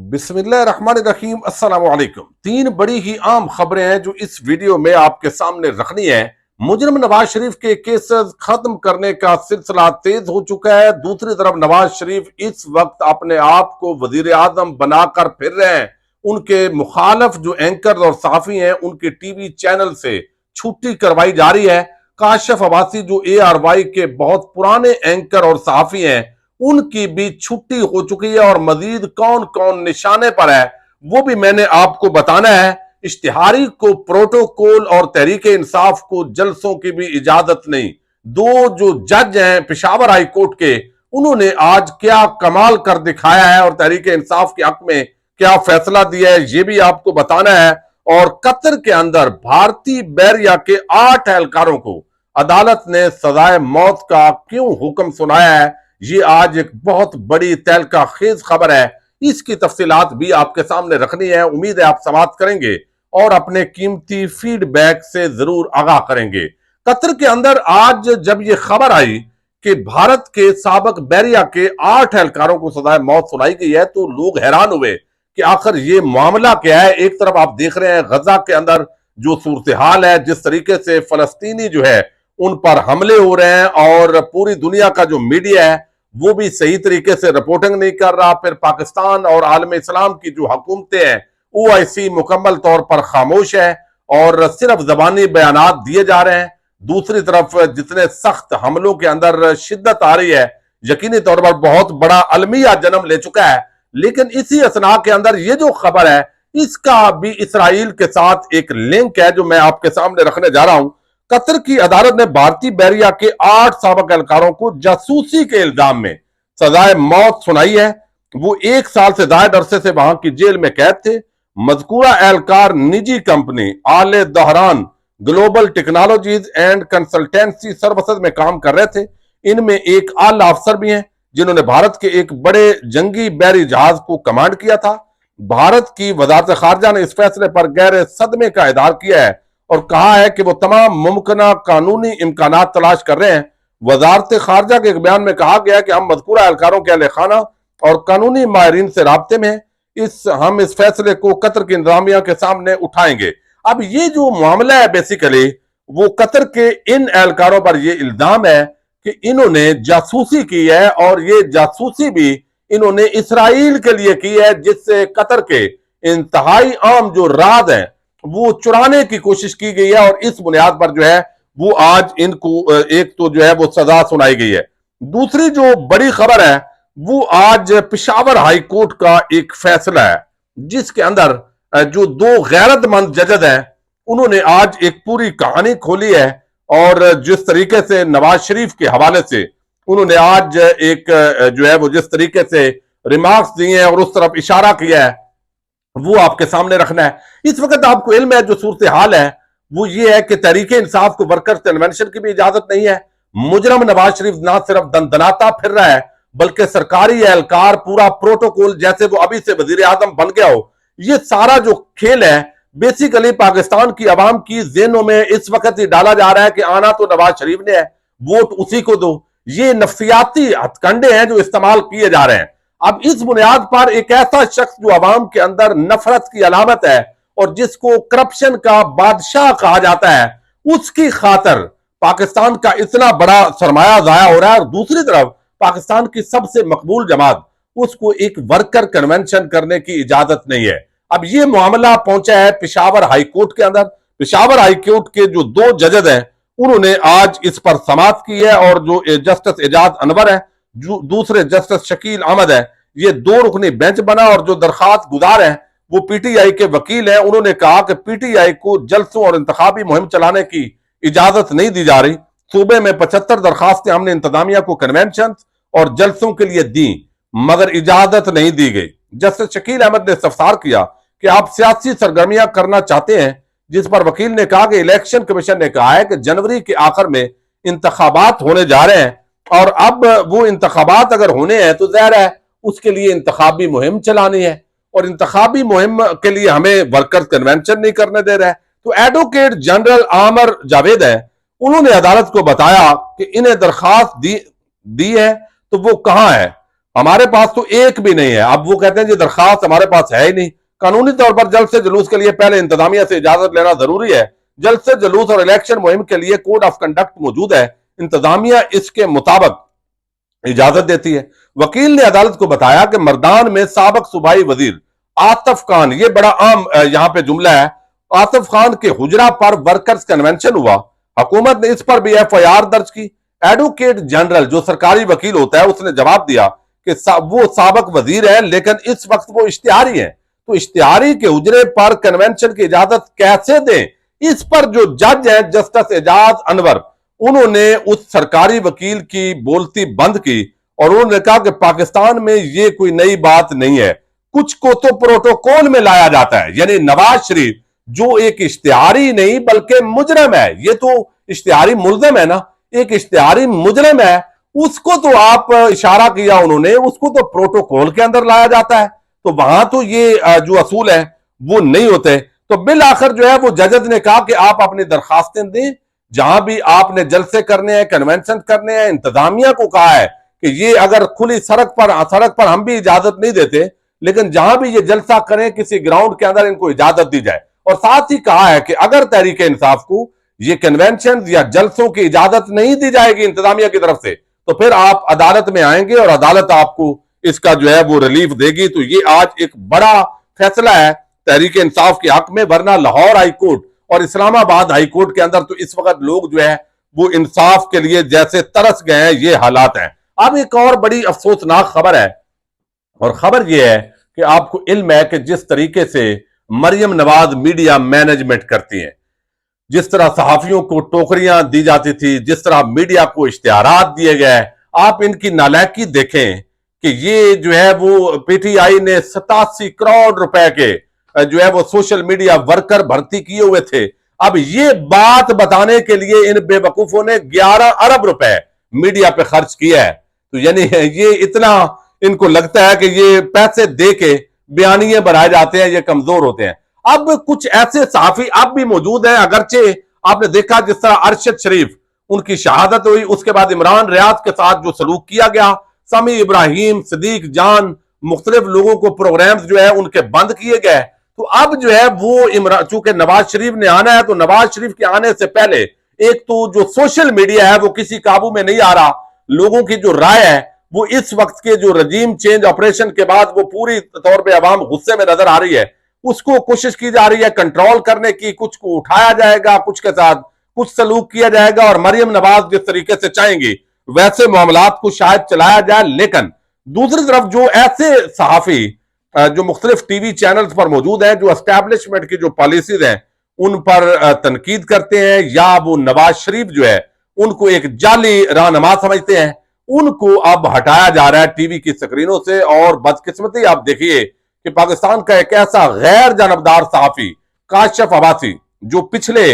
बिस्मिल्लाहिर्रहमानिर्रहीम अस्सलाम वालेकुम। तीन बड़ी ही आम खबरें हैं जो इस वीडियो में आपके सामने रखनी है। मुजरिम नवाज शरीफ के केसेस खत्म करने का सिलसिला तेज हो चुका है। दूसरी तरफ नवाज शरीफ इस वक्त अपने आप को वजीर आजम बनाकर फिर रहे हैं। उनके मुखालफ जो एंकर और सहाफी हैं उनके टीवी चैनल से छुट्टी करवाई जा रही है। काशिफ अब्बासी जो ARY के बहुत पुराने एंकर और सहाफी हैं उनकी भी छुट्टी हो चुकी है और मजीद कौन कौन निशाने पर है वो भी मैंने आपको बताना है। इश्तिहारी को प्रोटोकॉल और तहरीके इंसाफ को जलसों की भी इजाजत नहीं। दो जो जज हैं पेशावर हाई कोर्ट के उन्होंने आज क्या कमाल कर दिखाया है और तहरीके इंसाफ के हक में क्या फैसला दिया है ये भी आपको बताना है। और कतर के अंदर भारतीय बैरिया के 8 एहलकारों को अदालत ने सजाए मौत का क्यों हुक्म सुनाया है ये आज एक बहुत बड़ी तहलका खेज खबर है। इसकी तफसीलात भी आपके सामने रखनी है। उम्मीद है आप समाअत करेंगे और अपने कीमती फीडबैक से जरूर आगाह करेंगे। कतर के अंदर आज जब यह खबर आई कि भारत के साबिक बैरिया के 8 एहलकारों को सजाए मौत सुनाई गई है तो लोग हैरान हुए कि आखिर ये मामला क्या है। एक तरफ आप देख रहे हैं गजा के अंदर जो सूरत हाल है, जिस तरीके से फलस्तीनी जो है उन पर हमले हो रहे हैं और पूरी दुनिया का जो मीडिया है वो भी सही तरीके से रिपोर्टिंग नहीं कर रहा। फिर पाकिस्तान और आलम इस्लाम की जो हुकूमतें हैं OIC मुकम्मल तौर पर खामोश है और सिर्फ जबानी बयानात दिए जा रहे हैं। दूसरी तरफ जितने सख्त हमलों के अंदर शिद्दत आ रही है यकीनी तौर पर बहुत बड़ा अलमिया जन्म ले चुका है। लेकिन इसी असना के अंदर ये जो खबर है इसका भी इसराइल के साथ एक लिंक है जो मैं आपके सामने रखने जा रहा हूं। कतर की अदालत ने भारतीय बैरिया के 8 साबिक एहलकारों को जासूसी के इल्जाम में सजाए मौत सुनाई है। वो 1 साल से ज्यादा अरसे से वहां की जेल में कैद थे। मजकूरा एहलकार निजी कंपनी आले दहरान global technologies and consultancy services में काम कर रहे थे। इनमें एक आला अफसर भी हैं जिन्होंने भारत के एक बड़े जंगी बैरी जहाज को कमांड किया था। भारत की वजारत खारजा ने इस फैसले पर गहरे सदमे का इजहार किया है और कहा है कि वो तमाम मुमकिन कानूनी इम्कानात तलाश कर रहे हैं। वजारत खारजा के एक बयान में कहा गया कि हम मज़कूरा एहलकारों के अहले खाना और कानूनी माहिरीन से राब्ते में हैं। हम इस फैसले को कतर की इंतजामिया के सामने उठाएंगे। अब ये जो मामला है बेसिकली वो कतर के इन एहलकारों पर यह इल्जाम है कि इन्होंने जासूसी की है और ये जासूसी भी इन्होंने इसराइल के लिए की है जिससे कतर के इंतहाई आम जो राज हैं वो चुराने की कोशिश की गई है और इस बुनियाद पर जो है वो आज इनको एक तो जो है वो सजा सुनाई गई है। दूसरी जो बड़ी खबर है वो आज पेशावर हाई कोर्ट का एक फैसला है जिसके अंदर जो 2 गैरतमंद जज हैं उन्होंने आज एक पूरी कहानी खोली है और जिस तरीके से नवाज शरीफ के हवाले से उन्होंने आज एक जो है वो जिस तरीके से रिमार्क्स दिए हैं और उस तरफ इशारा किया है वो आपके सामने रखना है। इस वक्त आपको इल्म है जो सूरत हाल है वो ये है कि तहरीके इंसाफ को वर्कर्स कन्वेंशन की भी इजाजत नहीं है। मुजरम नवाज शरीफ ना सिर्फ दंदनाता फिर रहा है बल्कि सरकारी एहलकार पूरा प्रोटोकॉल जैसे वो अभी से वजीर आजम बन गया हो। ये सारा जो खेल है बेसिकली पाकिस्तान की आवाम की जेहनों में इस वक्त ही डाला जा रहा है कि आना तो नवाज शरीफ ने है, वोट उसी को दो। ये नफ्सियाती हथकंडे हैं जो इस्तेमाल किए जा रहे हैं। अब इस बुनियाद पर एक ऐसा शख्स जो अवाम के अंदर नफरत की अलामत है और जिसको करप्शन का बादशाह कहा जाता है उसकी खातर पाकिस्तान का इतना बड़ा सरमाया जाया हो रहा है और दूसरी तरफ पाकिस्तान की सबसे मकबूल जमात उसको एक वर्कर कन्वेंशन करने की इजाजत नहीं है। अब यह मामला पहुंचा है पेशावर हाई कोर्ट के अंदर। पेशावर हाई कोर्ट के जो 2 जजेस हैं उन्होंने आज इस पर समाअत की है और जो जस्टिस एजाज अनवर है जो दूसरे जस्टिस शकील अहमद है ये 2 रुकनी बेंच बना और जो दरखास्त गुजार है वो PTI के वकील हैं। उन्होंने कहा कि PTI को जलसों और इंतखाबी मुहिम चलाने की इजाजत नहीं दी जा रही। सूबे में 75 दरखास्तें हमने इंतजामिया को कन्वेंशन और जलसों के लिए दी मगर इजाजत नहीं दी गई। जस्टिस शकील अहमद ने इस्तफसार किया कि आप सियासी सरगर्मियां करना चाहते हैं जिस पर वकील ने कहा कि इलेक्शन कमीशन ने कहा है कि जनवरी के आखिर में इंतखाबात होने जा रहे हैं और अब वो इंतखाबात अगर होने हैं तो जाहिर है उसके लिए इंतखाबी मुहिम चलानी है और इंतखाबी मुहिम के लिए हमें वर्कर्स कन्वेंशन नहीं करने दे रहा है। तो एडवोकेट जनरल आमर जावेद है उन्होंने अदालत को बताया कि इन्हें दरखास्त दी है तो वो कहां है। हमारे पास तो एक भी नहीं है। अब वो कहते हैं जी दरखास्त हमारे पास है ही नहीं। कानूनी तौर पर जलसे जुलूस के लिए पहले इंतजामिया से इजाजत लेना जरूरी है। जलसे जुलूस और इलेक्शन मुहिम के लिए कोड ऑफ कंडक्ट मौजूद है, इंतजामिया इसके मुताबिक इजाजत देती है। वकील ने अदालत को बताया कि मर्दान में साबक सूबाई वजीर आतिफ खान, ये बड़ा आम यहां पे जुमला है, आतिफ खान के हुजरा पर वर्कर्स कन्वेंशन हुआ। हुकूमत ने इस पर भी एफआईआर दर्ज की। एडवोकेट जनरल जो सरकारी वकील होता है उसने जवाब दिया कि वो साबक वजीर है लेकिन इस वक्त वो इश्तिहारी है, तो इश्तिहारी के हुजरे पर कन्वेंशन की इजाजत कैसे दें। इस पर जो जज हैं जस्टिस एजाज अनवर, उन्होंने उस सरकारी वकील की बोलती बंद की और उन्होंने कहा कि पाकिस्तान में ये कोई नई बात नहीं है, कुछ को तो प्रोटोकॉल में लाया जाता है। यानी नवाज शरीफ जो एक इश्तिहारी नहीं बल्कि मुजरम है, ये तो इश्तिहारी मुल्जम है ना, एक इश्तिहारी मुजरम है, उसको तो आप इशारा किया उन्होंने, उसको तो प्रोटोकॉल के अंदर लाया जाता है, तो वहां तो ये जो असूल है वो नहीं होते। तो बिल आखिर जो है वो जज ने कहा कि आप अपनी दरखास्तें दें, जहां भी आपने जलसे करने हैं, कन्वेंशन करने हैं। इंतजामिया को कहा है कि ये अगर खुली सड़क पर हम भी इजाजत नहीं देते, लेकिन जहां भी ये जलसा करें किसी ग्राउंड के अंदर इनको इजाजत दी जाए। और साथ ही कहा है कि अगर तहरीक इंसाफ को ये कन्वेंशन या जलसों की इजाजत नहीं दी जाएगी इंतजामिया की तरफ से, तो फिर आप अदालत में आएंगे और अदालत आपको इसका जो है वो रिलीफ देगी। तो ये आज एक बड़ा फैसला है तहरीक इंसाफ के हक में, वरना लाहौर हाईकोर्ट और इस्लामाबाद हाईकोर्ट के अंदर तो इस वक्त लोग जो है वो इंसाफ के लिए जैसे तरस गए हैं, ये हालात हैं। अब एक और बड़ी अफसोसनाक खबर है, और खबर यह है कि आपको इल्म है कि जिस तरीके से मरियम नवाज मीडिया मैनेजमेंट करती हैं, जिस तरह सहाफियों को टोकरियां दी जाती थी, जिस तरह मीडिया को इश्तिहारात दिए गए, आप इनकी नालायकी देखें कि ये जो है वो पीटीआई ने 87 करोड़ रुपए के जो है वो सोशल मीडिया वर्कर भर्ती किए हुए थे। अब ये बात बताने के लिए इन बेवकूफों ने 11 अरब रुपए मीडिया पे खर्च किया है। तो यानी ये इतना इनको लगता है कि ये पैसे दे के बयानिए बनाए जाते हैं, ये कमजोर होते हैं। अब कुछ ऐसे सहाफी अब भी मौजूद हैं, अगरचे आपने देखा जिस तरह अरशद शरीफ उनकी शहादत हुई, उसके बाद इमरान रियाज के साथ जो सलूक किया गया, समी इब्राहिम, सदीक जान, मुख्तलिफ लोगों को प्रोग्राम्स जो है उनके बंद किए गए। तो अब जो है वो इमरान, चूंकि नवाज शरीफ ने आना है, तो नवाज शरीफ के आने से पहले एक तो जो सोशल मीडिया है वो किसी काबू में नहीं आ रहा। लोगों की जो राय है वो इस वक्त के जो रजीम चेंज ऑपरेशन के बाद वो पूरी तौर पर अवाम गुस्से में नजर आ रही है, उसको कोशिश की जा रही है कंट्रोल करने की। कुछ को उठाया जाएगा, कुछ के साथ कुछ सलूक किया जाएगा, और मरियम नवाज जिस तरीके से चाहेंगी वैसे मामलात को शायद चलाया जाए। लेकिन दूसरी तरफ जो ऐसे सहाफी जो मुख्तलिफ टीवी चैनल्स पर मौजूद हैं, जो एस्टैब्लिशमेंट की जो पॉलिसीज हैं उन पर तनकीद करते हैं, या वो नवाज शरीफ जो है उनको एक जाली रहनुमा समझते हैं, उनको अब हटाया जा रहा है टीवी की स्क्रीनों से। और बदकिस्मती आप देखिए कि पाकिस्तान का एक ऐसा गैर जानबदार सहाफी काशिफ अब्बासी, जो पिछले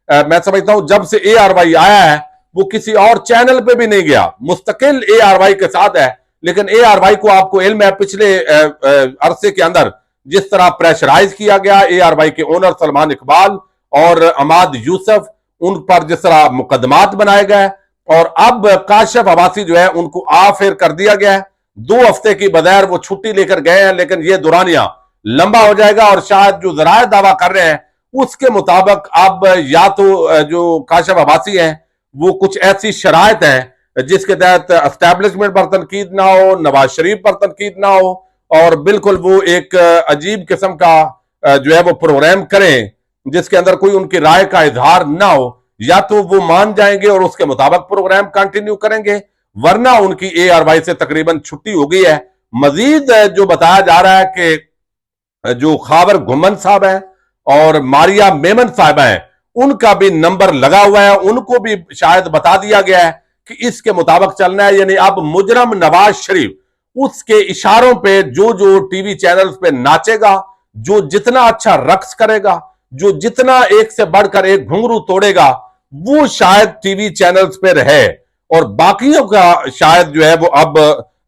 मैं समझता हूं जब से ARY आया है वो किसी और चैनल पे भी नहीं गया, मुस्तकिल ARY के साथ है। लेकिन ARY को आपको इल्म है पिछले अरसे के अंदर जिस तरह प्रेशराइज किया गया, ARY के ओनर सलमान इकबाल और अमाद यूसुफ, उन पर जिस तरह मुकदमात बनाए गए, और अब काशिफ अब्बासी जो है उनको आफिर कर दिया गया है। 2 हफ्ते की बगैर वो छुट्टी लेकर गए हैं, लेकिन ये दुरानिया लंबा हो जाएगा। और शायद जो जराए दावा कर रहे हैं उसके मुताबिक अब या तो जो काशिफ अब्बासी हैं वो कुछ ऐसी शराइत है जिसके तहत एस्टैब्लिशमेंट पर तनकीद ना हो, नवाज शरीफ पर तनकीद ना हो, और बिल्कुल वो एक अजीब किस्म का जो है वो प्रोग्राम करें जिसके अंदर कोई उनकी राय का इजहार ना हो। या तो वो मान जाएंगे और उसके मुताबिक प्रोग्राम कंटिन्यू करेंगे, वरना उनकी ARY से तकरीबन छुट्टी हो गई है। मजीद जो बताया जा रहा है कि जो खावर घुमन साहब हैं और मारिया मेमन साहबा हैं उनका भी नंबर लगा हुआ है, उनको भी शायद बता दिया गया है कि इसके मुताबिक चलना है। यानी अब मुजरम नवाज शरीफ उसके इशारों पे जो जो टीवी चैनल्स पे नाचेगा, जो जितना अच्छा रक्स करेगा, जो जितना एक से बढ़कर एक घुंघरू तोड़ेगा, वो शायद टीवी चैनल्स पे रहे, और बाकियों का शायद जो है वो अब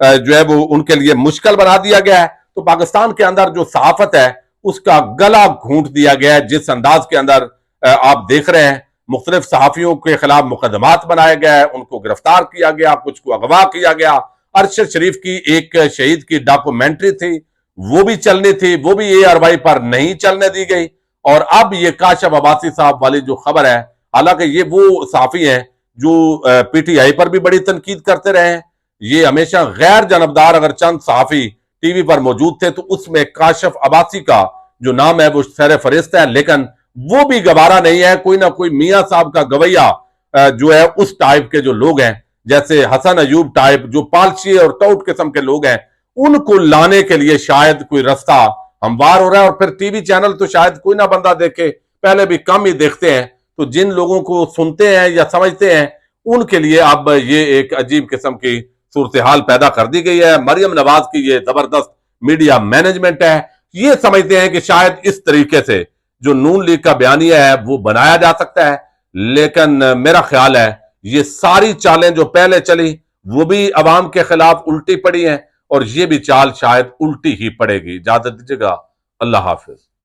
जो है वो उनके लिए मुश्किल बना दिया गया है। तो पाकिस्तान के अंदर जो सहाफत है उसका गला घूंट दिया गया है। जिस अंदाज के अंदर आप देख रहे हैं मुख्तलिफ सहाफियों के खिलाफ मुकदमात बनाए गए, उनको गिरफ्तार किया गया, कुछ को अगवा किया गया, अरशद शरीफ की एक शहीद की डॉक्यूमेंट्री थी, वो भी चलनी थी, वो भी ARY पर नहीं चलने दी गई। और अब ये काशिफ अब्बासी साहब वाली जो खबर है, हालांकि ये वो साफी हैं जो PTI पर भी बड़ी तनकीद करते रहे हैं। ये हमेशा गैर जानबदार, अगर चंद सहाफी टीवी पर मौजूद थे तो उसमें काशिफ अब्बासी का जो नाम है वो सर फरिस्त है, लेकिन वो भी गवारा नहीं है। कोई ना कोई मियां साहब का गवैया जो है उस टाइप के जो लोग हैं, जैसे हसन अयूब टाइप, जो पालशी और टाउट किस्म के लोग हैं, उनको लाने के लिए शायद कोई रास्ता हमवार हो रहा है। और फिर टीवी चैनल तो शायद कोई ना बंदा देखे, पहले भी कम ही देखते हैं, तो जिन लोगों को सुनते हैं या समझते हैं उनके लिए अब ये एक अजीब किस्म की सूरत हाल पैदा कर दी गई है। मरियम नवाज की ये जबरदस्त मीडिया मैनेजमेंट है, ये समझते हैं कि शायद इस तरीके से जो नून लीग का बयानिया है वो बनाया जा सकता है। लेकिन मेरा ख्याल है ये सारी चालें जो पहले चली वो भी अवाम के खिलाफ उल्टी पड़ी हैं, और ये भी चाल शायद उल्टी ही पड़ेगी। इजाजत दीजिएगा, अल्लाह हाफिज।